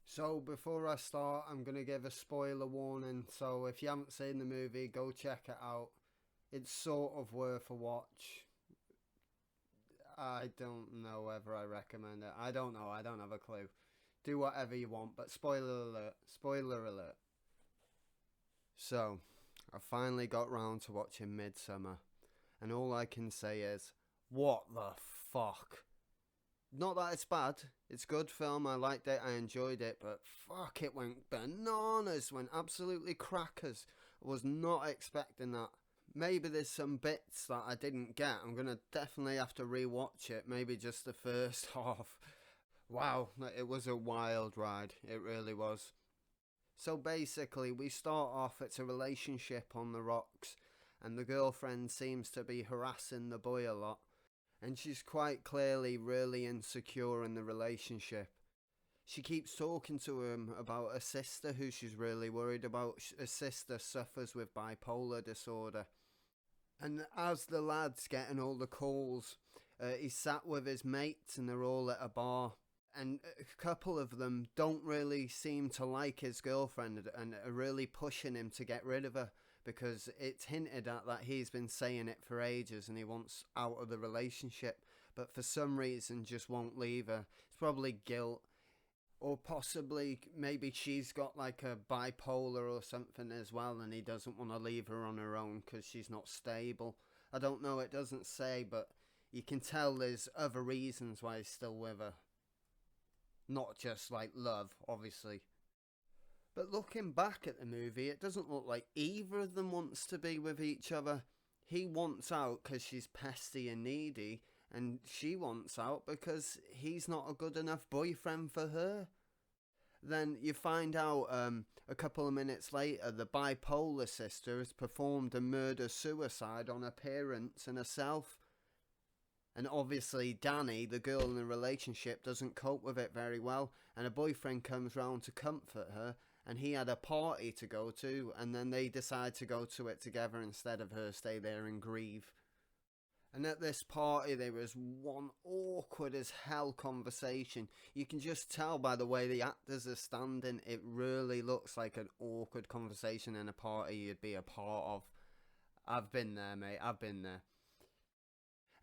So before I start, I'm going to give a spoiler warning. So if you haven't seen the movie, go check it out. It's sort of worth a watch. I don't know whether I recommend it. I don't know. I don't have a clue. Do whatever you want, but spoiler alert. Spoiler alert. So, I finally got round to watching Midsummer, and all I can say is, what the fuck? Not that it's bad. It's a good film. I liked it. I enjoyed it. But fuck, it went bananas. Went absolutely crackers. I was not expecting that. Maybe there's some bits that I didn't get. I'm going to definitely have to rewatch it. Maybe just the first half. Wow, it was a wild ride. It really was. So basically, we start off, it's a relationship on the rocks, and the girlfriend seems to be harassing the boy a lot, and she's quite clearly really insecure in the relationship. She keeps talking to him about a sister who she's really worried about. Her sister suffers with bipolar disorder. And as the lad's getting all the calls, he's sat with his mates and they're all at a bar. And a couple of them don't really seem to like his girlfriend and are really pushing him to get rid of her because it's hinted at that he's been saying it for ages and he wants out of the relationship, but for some reason just won't leave her. It's probably guilt, or possibly maybe she's got like a bipolar or something as well and he doesn't want to leave her on her own because she's not stable. I don't know, it doesn't say, but you can tell there's other reasons why he's still with her. Not just like love, obviously. But looking back at the movie, it doesn't look like either of them wants to be with each other. He wants out because she's pesty and needy, and she wants out because he's not a good enough boyfriend for her. Then you find out a couple of minutes later the bipolar sister has performed a murder-suicide on her parents and herself. And obviously Danny, the girl in the relationship, doesn't cope with it very well, and a boyfriend comes round to comfort her, and he had a party to go to, and then they decide to go to it together instead of her stay there and grieve. And at this party there was one awkward as hell conversation. You can just tell by the way the actors are standing, it really looks like an awkward conversation in a party you'd be a part of. I've been there, mate, I've been there.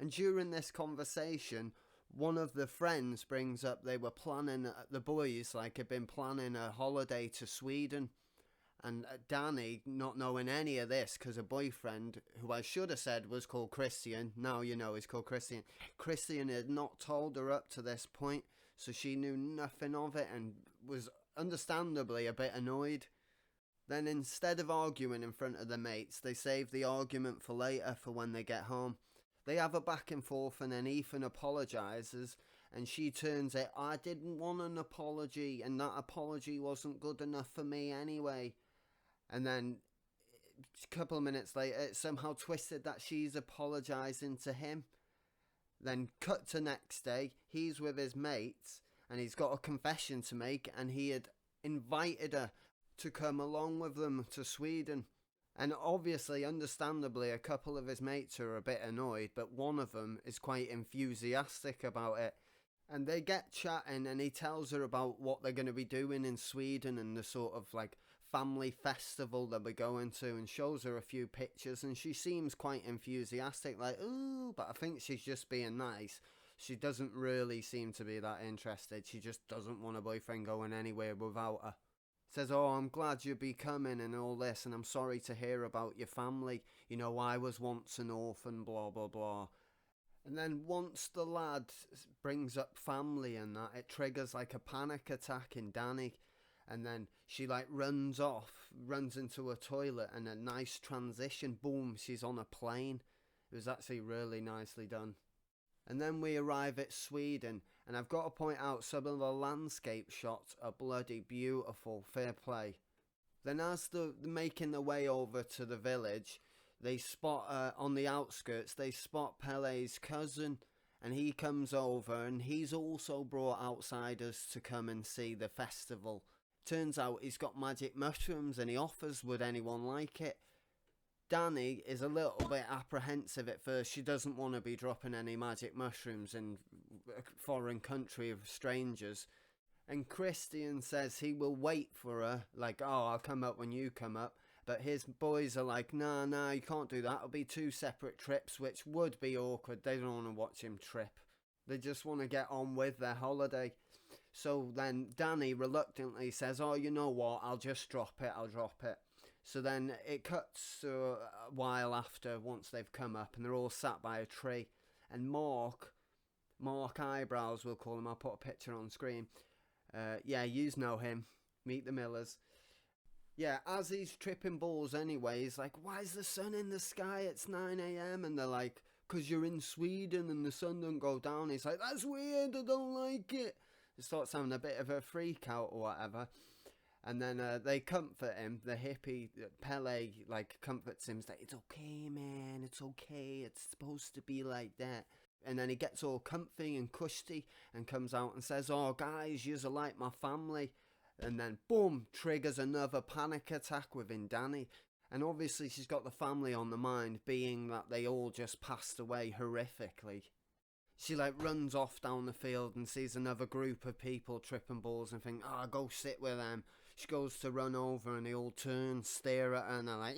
And during this conversation, one of the friends brings up they were planning, the boys like had been planning a holiday to Sweden. And Danny, not knowing any of this, because a boyfriend, who I should have said was called Christian, now you know he's called Christian. Christian had not told her up to this point, so she knew nothing of it and was understandably a bit annoyed. Then instead of arguing in front of the mates, they save the argument for later for when they get home. They have a back and forth and then Ethan apologises and she turns it, I didn't want an apology and that apology wasn't good enough for me anyway. And then a couple of minutes later it's somehow twisted that she's apologising to him. Then cut to next day, he's with his mates and he's got a confession to make and he had invited her to come along with them to Sweden. And obviously, understandably, a couple of his mates are a bit annoyed, but one of them is quite enthusiastic about it. And they get chatting and he tells her about what they're going to be doing in Sweden and the sort of like family festival they'll be going to, and shows her a few pictures and she seems quite enthusiastic, like, ooh, but I think she's just being nice. She doesn't really seem to be that interested. She just doesn't want a boyfriend going anywhere without her. Says, oh, I'm glad you'll be coming and all this, and I'm sorry to hear about your family. You know, I was once an orphan, blah, blah, blah. And then once the lad brings up family and that, it triggers like a panic attack in Danny. And then she like runs off, runs into a toilet, and a nice transition, boom, she's on a plane. It was actually really nicely done. And then we arrive at Sweden, and I've got to point out some of the landscape shots are bloody beautiful, fair play. Then as they're making their way over to the village, they spot, on the outskirts, they spot Pele's cousin, and he comes over, and he's also brought outsiders to come and see the festival. Turns out he's got magic mushrooms, and he offers would anyone like it. Danny is a little bit apprehensive at first. She doesn't want to be dropping any magic mushrooms in a foreign country of strangers. And Christian says he will wait for her, like, oh, I'll come up when you come up. But his boys are like, nah, you can't do that. It'll be 2 separate trips, which would be awkward. They don't want to watch him trip. They just want to get on with their holiday. So then Danny reluctantly says, oh, you know what, I'll just drop it. So then it cuts to a while after, once they've come up, and they're all sat by a tree. And Mark Eyebrows, we'll call him, I'll put a picture on screen. Yeah, yous know him. Meet the Millers. Yeah, as he's tripping balls anyway, he's like, why is the sun in the sky? It's 9 a.m. And they're like, because you're in Sweden and the sun don't go down. He's like, that's weird, I don't like it. He starts having a bit of a freak out or whatever. And then they comfort him. The hippie, Pele, like, comforts him. He's like, it's okay, man, it's okay. It's supposed to be like that. And then he gets all comfy and cushy and comes out and says, oh, guys, yous are like my family. And then, boom, triggers another panic attack within Danny. And obviously she's got the family on the mind, being that they all just passed away horrifically. She, like, runs off down the field and sees another group of people tripping balls and think, oh, go sit with them. She goes to run over and they all turn, stare at her, and they're like,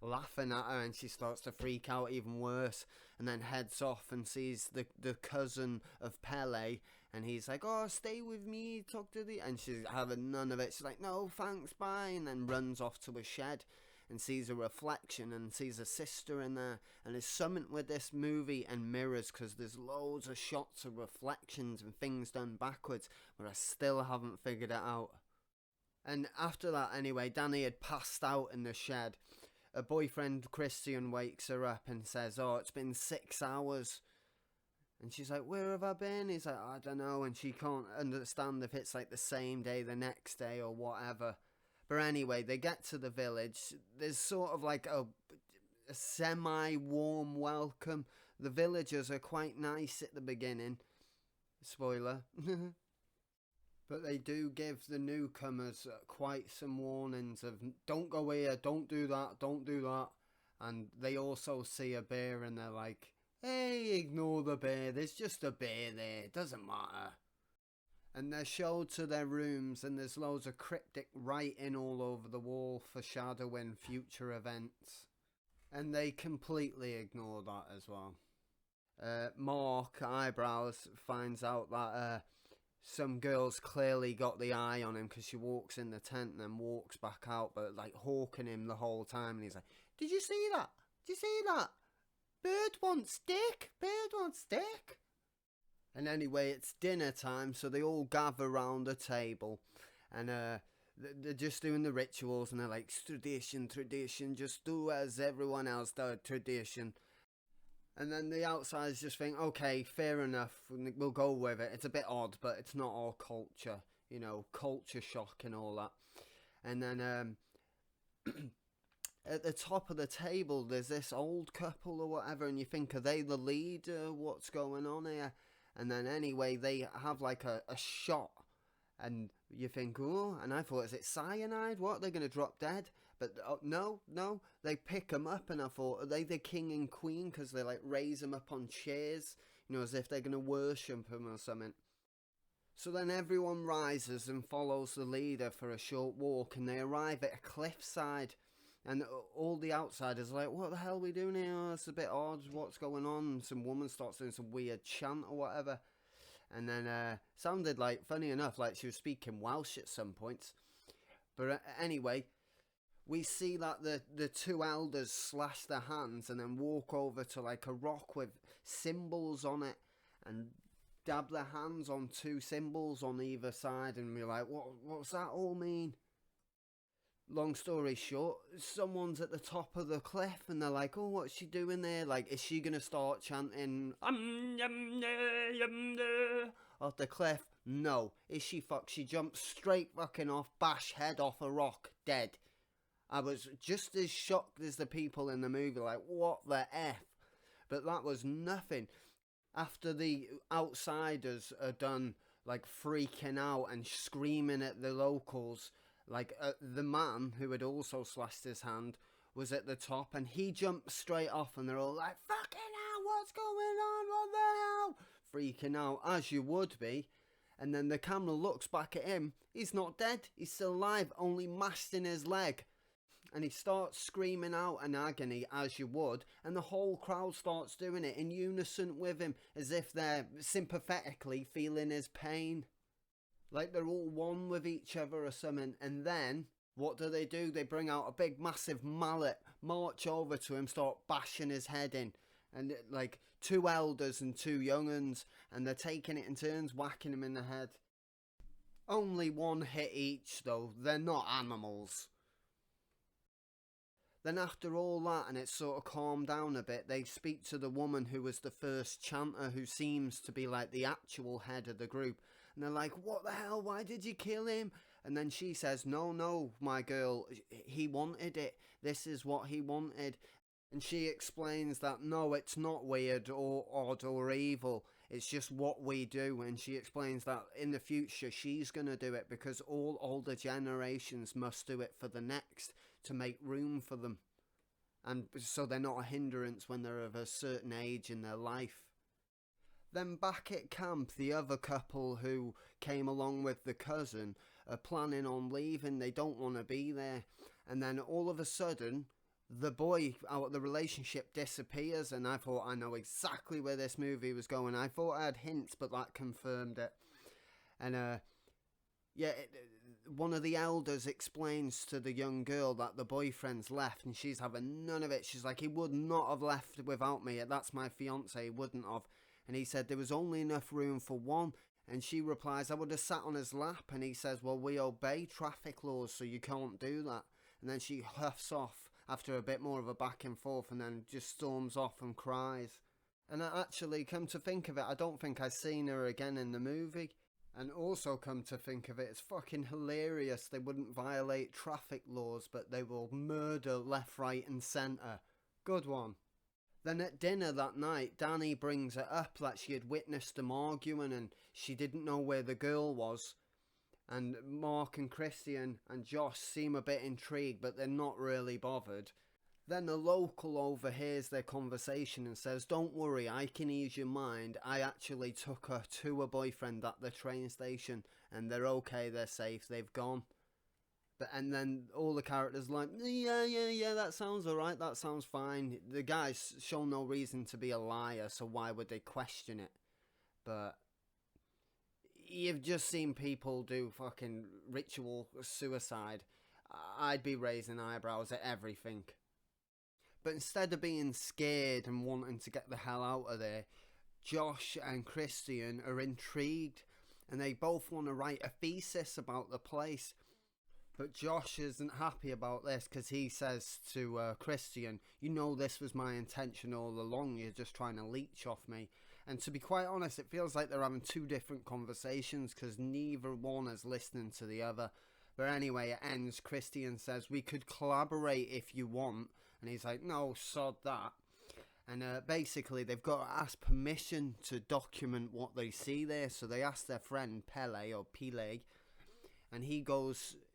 laughing at her, and she starts to freak out even worse, and then heads off and sees the cousin of Pele, and he's like, oh, stay with me, talk to the... And she's having none of it. She's like, no, thanks, bye, and then runs off to a shed and sees a reflection and sees a sister in there. And there's something with this movie and mirrors, because there's loads of shots of reflections and things done backwards, but I still haven't figured it out. And after that, anyway, Danny had passed out in the shed. Her boyfriend Christian wakes her up and says, oh, it's been 6 hours. And she's like, where have I been? He's like, I don't know. And she can't understand if it's like the same day, the next day, or whatever. But anyway, they get to the village. There's sort of like a semi-warm welcome. The villagers are quite nice at the beginning. Spoiler. But they do give the newcomers quite some warnings of, don't go here, don't do that. And they also see a bear and they're like, hey, ignore the bear, there's just a bear there, it doesn't matter. And they're showed to their rooms, and there's loads of cryptic writing all over the wall foreshadowing future events. And they completely ignore that as well. Mark Eyebrows finds out that some girl's clearly got the eye on him, because she walks in the tent and then walks back out, but like hawking him the whole time. And he's like, did you see that? Did you see that? Bird wants dick. And anyway, it's dinner time, so they all gather round a table, and they're just doing the rituals, and they're like, tradition, just do as everyone else does, tradition. And then the outsiders just think, okay, fair enough, we'll go with it. It's a bit odd, but it's not all culture, you know, culture shock and all that. And then at the top of the table, there's this old couple or whatever, and you think, are they the leader? What's going on here? And then anyway, they have like a shot, and you think, oh, and I thought, is it cyanide? What, they're going to drop dead? But no, they pick them up, and I thought, are they the king and queen? Because they like raise them up on chairs, you know, as if they're going to worship them or something. So then everyone rises and follows the leader for a short walk, and they arrive at a cliffside. And all the outsiders are like, what the hell are we doing here? Oh, it's a bit odd. What's going on? And some woman starts doing some weird chant or whatever. And then sounded like, funny enough, like she was speaking Welsh at some points. But anyway, we see that the two elders slash their hands and then walk over to like a rock with symbols on it and dab their hands on 2 symbols on either side. And we're like, what's that all mean? Long story short, someone's at the top of the cliff and they're like, oh, what's she doing there? Like, is she going to start chanting off the cliff? No. Is she She jumps straight fucking off, bash head off a rock, dead. I was just as shocked as the people in the movie, like, what the F? But that was nothing. After the outsiders are done, like, freaking out and screaming at the locals, like, the man who had also slashed his hand was at the top, and he jumped straight off, and they're all like, fucking hell, what's going on? What the hell? freaking out, as you would be. And then the camera looks back at him. He's not dead, he's still alive, only mashed in his leg. And he starts screaming out in agony, as you would, and the whole crowd starts doing it in unison with him, as if they're sympathetically feeling his pain. Like they're all one with each other or something. And then, what do? They bring out a big massive mallet, march over to him, start bashing his head in. And like 2 elders and 2 young uns, and they're taking it in turns, whacking him in the head. Only 1 hit each though, they're not animals. Then after all that, and it's sort of calmed down a bit, they speak to the woman who was the first chanter, who seems to be like the actual head of the group. And they're like, what the hell, why did you kill him? And then she says, no, my girl, he wanted it. This is what he wanted. And she explains that, no, it's not weird or odd or evil. It's just what we do. And she explains that in the future, she's going to do it because all older generations must do it for the next to make room for them. And so they're not a hindrance when they're of a certain age in their life. Then back at camp, the other couple who came along with the cousin are planning on leaving. They don't want to be there. And then all of a sudden, the boy out of the relationship disappears. And I thought, I know exactly where this movie was going. I thought I had hints, but that confirmed it. And one of the elders explains to the young girl that the boyfriend's left, and she's having none of it. She's like, he would not have left without me. That's my fiance, he wouldn't have. And he said there was only enough room for 1. And she replies, I would have sat on his lap. And he says, well, we obey traffic laws, so you can't do that. And then she huffs off after a bit more of a back and forth, and then just storms off and cries. And I actually, come to think of it, I don't think I've seen her again in the movie. And also, come to think of it, it's fucking hilarious. They wouldn't violate traffic laws, but they will murder left, right and centre. Good one. Then at dinner that night, Danny brings it up that she had witnessed them arguing and she didn't know where the girl was. And Mark and Christian and Josh seem a bit intrigued, but they're not really bothered. Then a local overhears their conversation and says, don't worry, I can ease your mind. I actually took her to a boyfriend at the train station and they're okay, they're safe, they've gone. And then all the characters like, yeah, that sounds alright, that sounds fine. The guys show no reason to be a liar, so why would they question it? But you've just seen people do fucking ritual suicide. I'd be raising eyebrows at everything. But instead of being scared and wanting to get the hell out of there, Josh and Christian are intrigued and they both want to write a thesis about the place. But Josh isn't happy about this because he says to Christian, you know this was my intention all along, you're just trying to leech off me. And to be quite honest, it feels like they're having 2 different conversations because neither one is listening to the other. But anyway, it ends. Christian says, we could collaborate if you want. And he's like, no, sod that. And basically, they've got to ask permission to document what they see there. So they ask their friend Pele or Pile. And he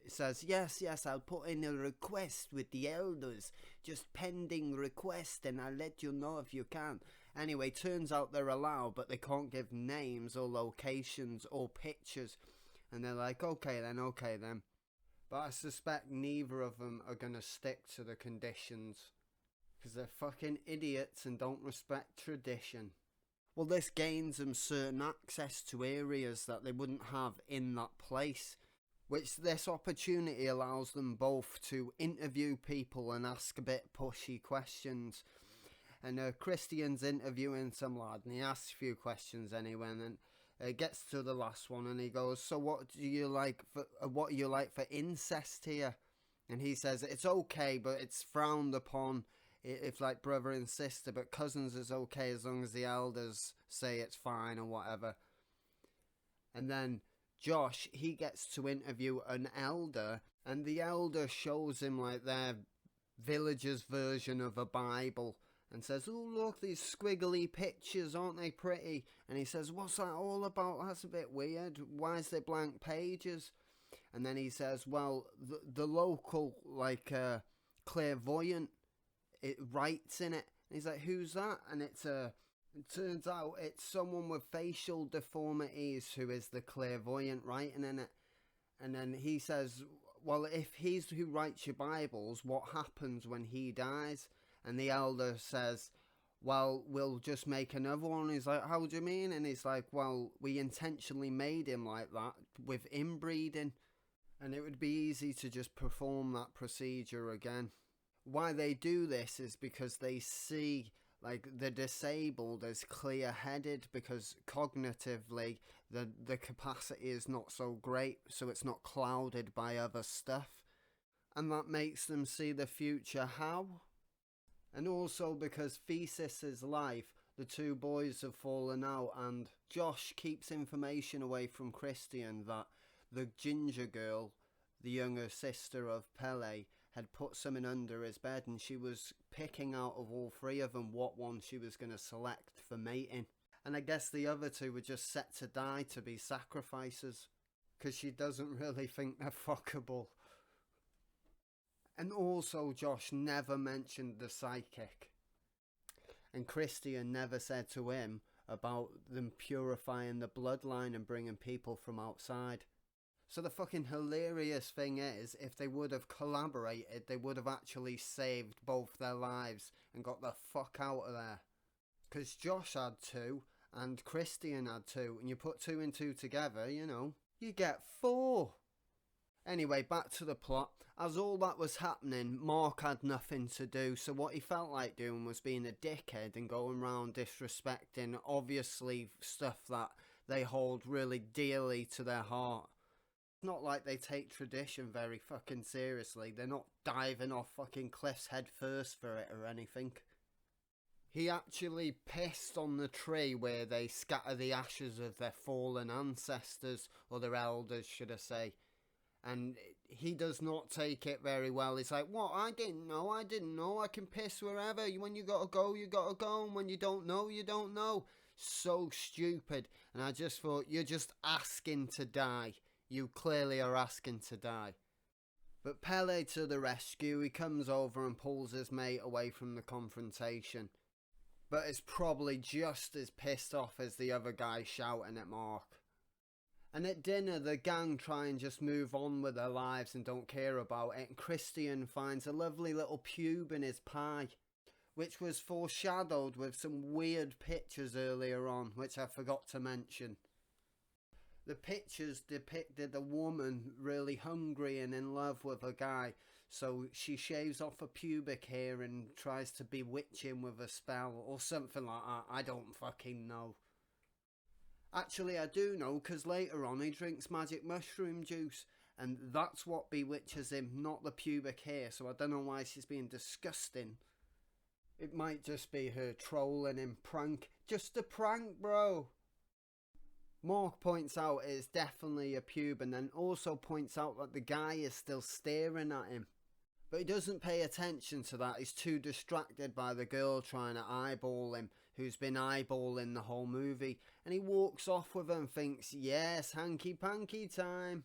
says, yes, I'll put in a request with the elders. Just pending request and I'll let you know if you can. Anyway, turns out they're allowed, but they can't give names or locations or pictures. And they're like, okay then. But I suspect neither of them are going to stick to the conditions. Because they're fucking idiots and don't respect tradition. Well, this gains them certain access to areas that they wouldn't have in that place. Which this opportunity allows them both to interview people and ask a bit pushy questions. And Christian's interviewing some lad and he asks a few questions anyway, and then gets to the last one and he goes, so what are you like for incest here? And he says, it's okay, but it's frowned upon if like brother and sister, but cousins is okay as long as the elders say it's fine or whatever. And then Josh, he gets to interview an elder, and the elder shows him like their villager's version of a Bible and says, oh look, these squiggly pictures, aren't they pretty? And he says, what's that all about? That's a bit weird. Why is there blank pages? And then he says, well, the local clairvoyant, it writes in it. And he's like, who's that? And it's It turns out it's someone with facial deformities who is the clairvoyant writing in it. And then he says, well, if he's who writes your Bibles, what happens when he dies? And the elder says, well, we'll just make another one. He's like, how do you mean? And he's like, well, we intentionally made him like that with inbreeding. And it would be easy to just perform that procedure again. Why they do this is because they see like the disabled as clear-headed, because cognitively the capacity is not so great, so it's not clouded by other stuff, and that makes them see the future how. And also because Theseus's life, the two boys have fallen out, and Josh keeps information away from Christian that the ginger girl, the younger sister of Pele, had put something under his bed, and she was picking out of all three of them what one she was going to select for mating. And I guess the other two were just set to die to be sacrifices, because she doesn't really think they're fuckable. And also Josh never mentioned the psychic, and Christian never said to him about them purifying the bloodline and bringing people from outside. So the fucking hilarious thing is, if they would have collaborated, they would have actually saved both their lives and got the fuck out of there. Because Josh had two, and Christian had two, and you put two and two together, you know, you get four. Anyway, back to the plot. As all that was happening, Mark had nothing to do, so what he felt like doing was being a dickhead and going around disrespecting, obviously, stuff that they hold really dearly to their heart. It's not like they take tradition very fucking seriously. They're not diving off fucking cliffs head first for it or anything. He actually pissed on the tree where they scatter the ashes of their fallen ancestors, or their elders, should I say. And he does not take it very well. He's like, what? I didn't know. I can piss wherever. When you gotta go, you gotta go. And when you don't know, you don't know. So stupid. And I just thought, you're just asking to die. You clearly are asking to die. But Pele to the rescue. He comes over and pulls his mate away from the confrontation. But is probably just as pissed off as the other guy shouting at Mark. And at dinner, the gang try and just move on with their lives and don't care about it. And Christian finds a lovely little pube in his pie, which was foreshadowed with some weird pictures earlier on, which I forgot to mention. The pictures depicted a woman really hungry and in love with a guy, so she shaves off her pubic hair and tries to bewitch him with a spell or something like that. I don't fucking know. Actually, I do know, because later on he drinks magic mushroom juice, and that's what bewitches him, not the pubic hair, so I don't know why she's being disgusting. It might just be her trolling him. Prank. Just a prank, bro. Mark points out it's definitely a pube, and then also points out that the guy is still staring at him. But he doesn't pay attention to that. He's too distracted by the girl trying to eyeball him, who's been eyeballing the whole movie. And he walks off with her and thinks, yes, hanky-panky time.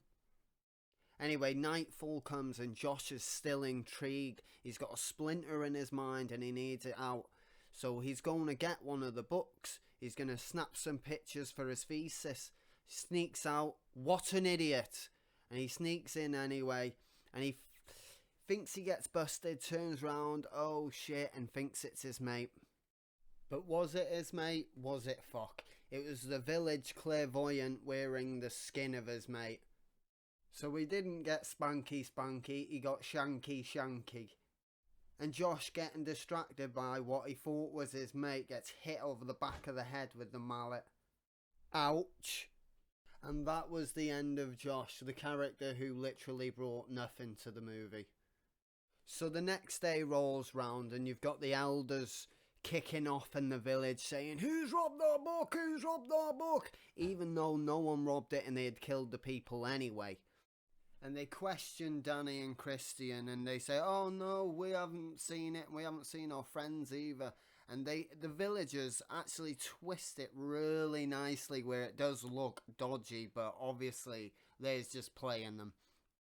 Anyway, nightfall comes and Josh is still intrigued. He's got a splinter in his mind and he needs it out. So he's going to get one of the books. He's going to snap some pictures for his thesis. Sneaks out. What an idiot. And he sneaks in anyway. And he thinks he gets busted, turns round, oh shit, and thinks it's his mate. But was it his mate? Was it fuck? It was the village clairvoyant wearing the skin of his mate. So he didn't get spanky spanky, he got shanky shanky. And Josh, getting distracted by what he thought was his mate, gets hit over the back of the head with the mallet. Ouch. And that was the end of Josh, the character who literally brought nothing to the movie. So the next day rolls round and you've got the elders kicking off in the village saying, who's robbed our book? Who's robbed our book? Even though no one robbed it and they had killed the people anyway. And they question Danny and Christian and they say, oh no, we haven't seen it. We haven't seen our friends either. And the villagers actually twist it really nicely where it does look dodgy, but obviously they're just playing them.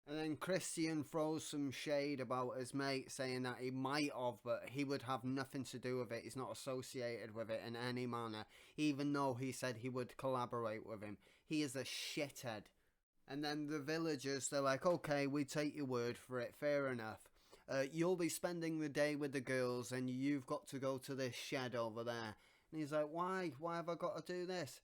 And then Christian throws some shade about his mate, saying that he might have, but he would have nothing to do with it. He's not associated with it in any manner, even though he said he would collaborate with him. He is a shithead. And then the villagers, they're like, okay, we take your word for it, fair enough. You'll be spending the day with the girls and you've got to go to this shed over there. And he's like, why? Why have I got to do this?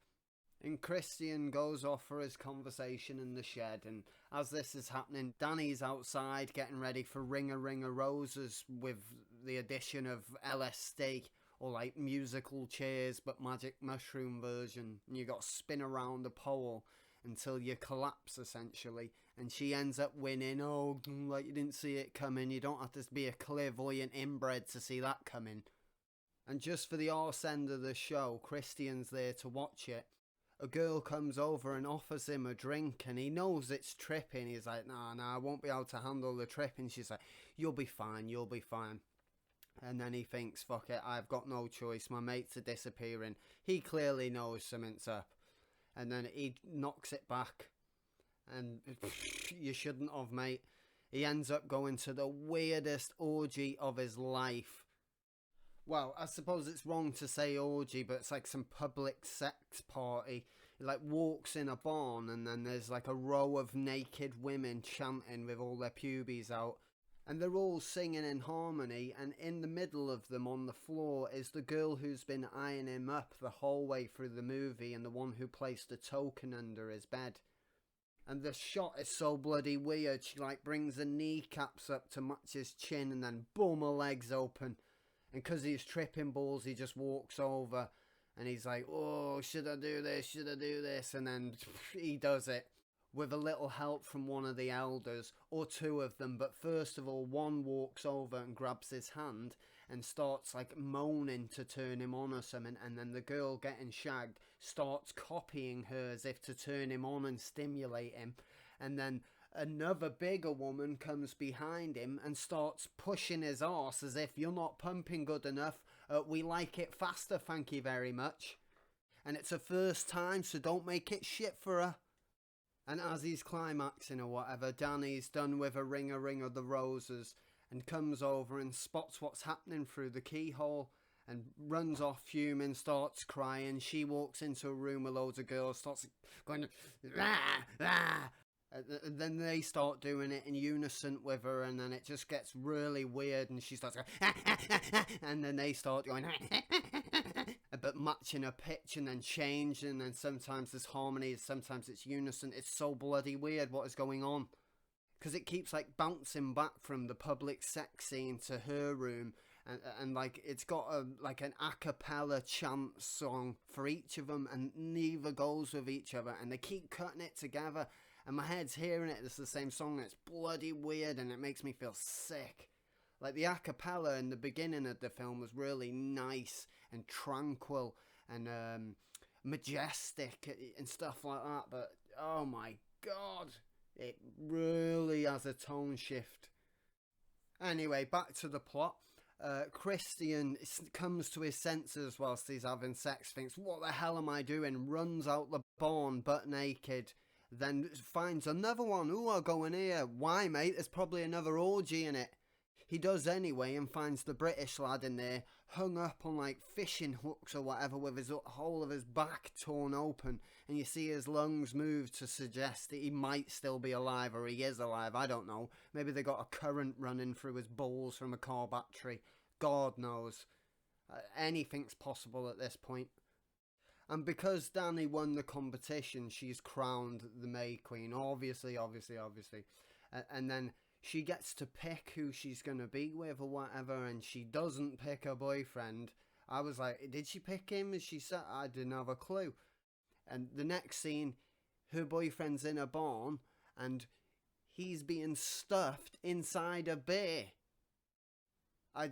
And Christian goes off for his conversation in the shed, and as this is happening, Danny's outside getting ready for Ring a Ring a Roses with the addition of LSD, or like musical chairs but magic mushroom version, and you got to spin around the pole until you collapse essentially, and she ends up winning. Oh, like you didn't see it coming. You don't have to be a clairvoyant inbred to see that coming. And just for the arse end of the show, Christian's there to watch it. A girl comes over and offers him a drink, and he knows it's tripping. He's like, nah, I won't be able to handle the trip. And she's like, you'll be fine. And then he thinks, fuck it, I've got no choice. My mates are disappearing. He clearly knows something's up. And then he knocks it back. And you shouldn't have, mate. He ends up going to the weirdest orgy of his life. Well, I suppose it's wrong to say orgy, but it's like some public sex party. He like walks in a barn, and then there's like a row of naked women chanting with all their pubes out. And they're all singing in harmony, and in the middle of them on the floor is the girl who's been eyeing him up the whole way through the movie, and the one who placed a token under his bed. And the shot is so bloody weird. She like brings the kneecaps up to match his chin, and then boom, her legs open. And because he's tripping balls, he just walks over and he's like, oh, should I do this? And then he does it with a little help from one of the elders, or two of them. But first of all, one walks over and grabs his hand and starts like moaning to turn him on or something. And then the girl getting shagged starts copying her as if to turn him on and stimulate him. And then another bigger woman comes behind him and starts pushing his arse as if, you're not pumping good enough, we like it faster, thank you very much. And it's her first time, so don't make it shit for her. And as he's climaxing or whatever, Danny's done with a ring of the roses and comes over and spots what's happening through the keyhole and runs off fuming, starts crying. She walks into a room with loads of girls, starts going, rah, rah. And then they start doing it in unison with her, and then it just gets really weird, and she starts going, and then they start going, but matching a pitch and then changing, and sometimes there's harmony, sometimes it's unison. It's so bloody weird what is going on, because it keeps like bouncing back from the public sex scene to her room, and like it's got like an a cappella chant song for each of them, and neither goes with each other, and they keep cutting it together. And my head's hearing it, it's the same song, and it's bloody weird, and it makes me feel sick. Like, the a cappella in the beginning of the film was really nice and tranquil and majestic and stuff like that, but oh my god, it really has a tone shift. Anyway, back to the plot. Christian comes to his senses whilst he's having sex, thinks, what the hell am I doing? Runs out the barn butt naked. Then finds another one. Ooh, I'll go in here. Why, mate? There's probably another orgy in it. He does anyway and finds the British lad in there, hung up on like fishing hooks or whatever, with his whole of his back torn open. And you see his lungs move to suggest that he might still be alive, or he is alive. I don't know. Maybe they got a current running through his balls from a car battery. God knows. Anything's possible at this point. And because Danny won the competition, she's crowned the May Queen. Obviously. And then she gets to pick who she's going to be with or whatever, and she doesn't pick her boyfriend. I was like, did she pick him? And she said, I didn't have a clue. And the next scene, her boyfriend's in a barn, and he's being stuffed inside a bear. I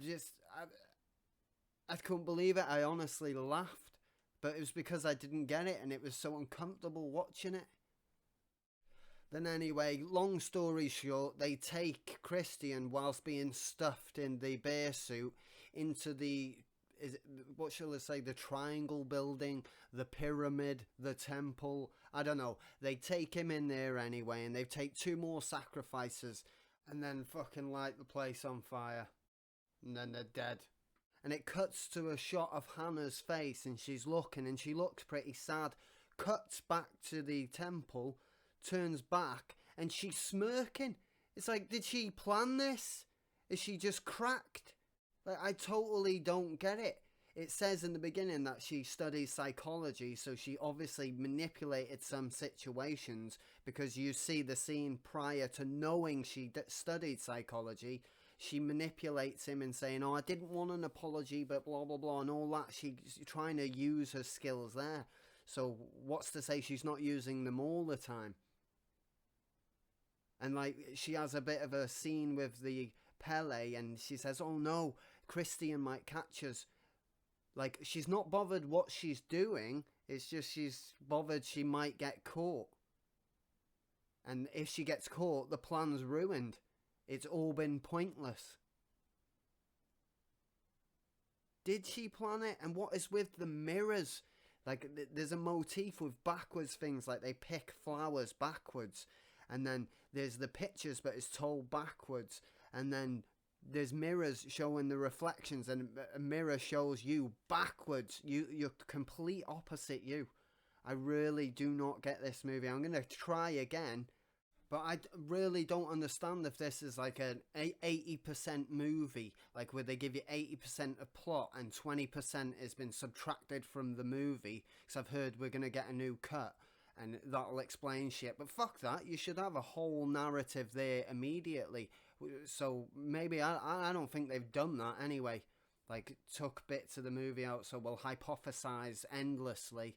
couldn't believe it. I honestly laughed. But it was because I didn't get it, and it was so uncomfortable watching it. Then anyway, long story short, they take Christian, whilst being stuffed in the bear suit, into the is it, what shall I say, the triangle building, the pyramid, the temple. I don't know. They take him in there anyway, and they take 2 more sacrifices, and then fucking light the place on fire, and then they're dead. And it cuts to a shot of Hannah's face, and she's looking, and she looks pretty sad. Cuts back to the temple, turns back, and she's smirking. It's like, did she plan this? Is she just cracked? Like, I totally don't get it. It says in the beginning that she studies psychology, so she obviously manipulated some situations, because you see the scene prior to knowing she studied psychology. She manipulates him and saying, oh, I didn't want an apology, but blah, blah, blah, and all that. She's trying to use her skills there. So what's to say she's not using them all the time? And, like, she has a bit of a scene with the Pele, and she says, oh, no, Christian might catch us. Like, she's not bothered what she's doing. It's just she's bothered she might get caught. And if she gets caught, the plan's ruined. It's all been pointless. Did she plan it? And what is with the mirrors? Like, there's a motif with backwards things, like they pick flowers backwards. And then there's the pictures, but it's told backwards. And then there's mirrors showing the reflections, and a mirror shows you backwards. You're complete opposite you. I really do not get this movie. I'm going to try again. But I really don't understand if this is like an 80% movie, like where they give you 80% of plot and 20% has been subtracted from the movie, because I've heard we're going to get a new cut and that'll explain shit. But fuck that, you should have a whole narrative there immediately. So maybe, I don't think they've done that anyway. Like, took bits of the movie out, so we'll hypothesize endlessly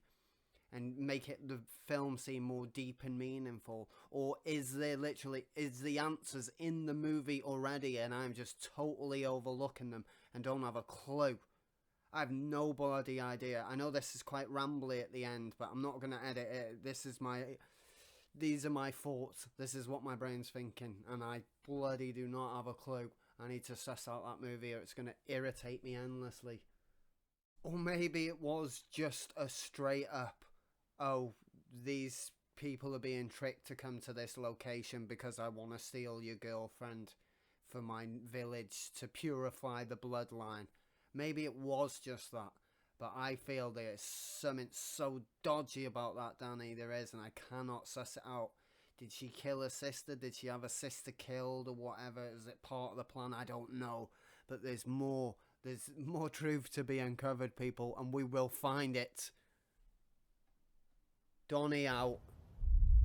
and make it the film seem more deep and meaningful. Or is the answers in the movie already and I'm just totally overlooking them and don't have a clue? I have no bloody idea. I know this is quite rambly at the end, but I'm not going to edit it. These are my thoughts. This is what my brain's thinking, and I bloody do not have a clue. I need to suss out that movie or it's going to irritate me endlessly. Or maybe it was just a straight up, oh, these people are being tricked to come to this location because I want to steal your girlfriend for my village to purify the bloodline. Maybe it was just that, but I feel there's something so dodgy about that, Danny. There is, and I cannot suss it out. Did she kill her sister? Did she have a sister killed or whatever? Is it part of the plan? I don't know. But there's more truth to be uncovered, people, and we will find it. Donnie out.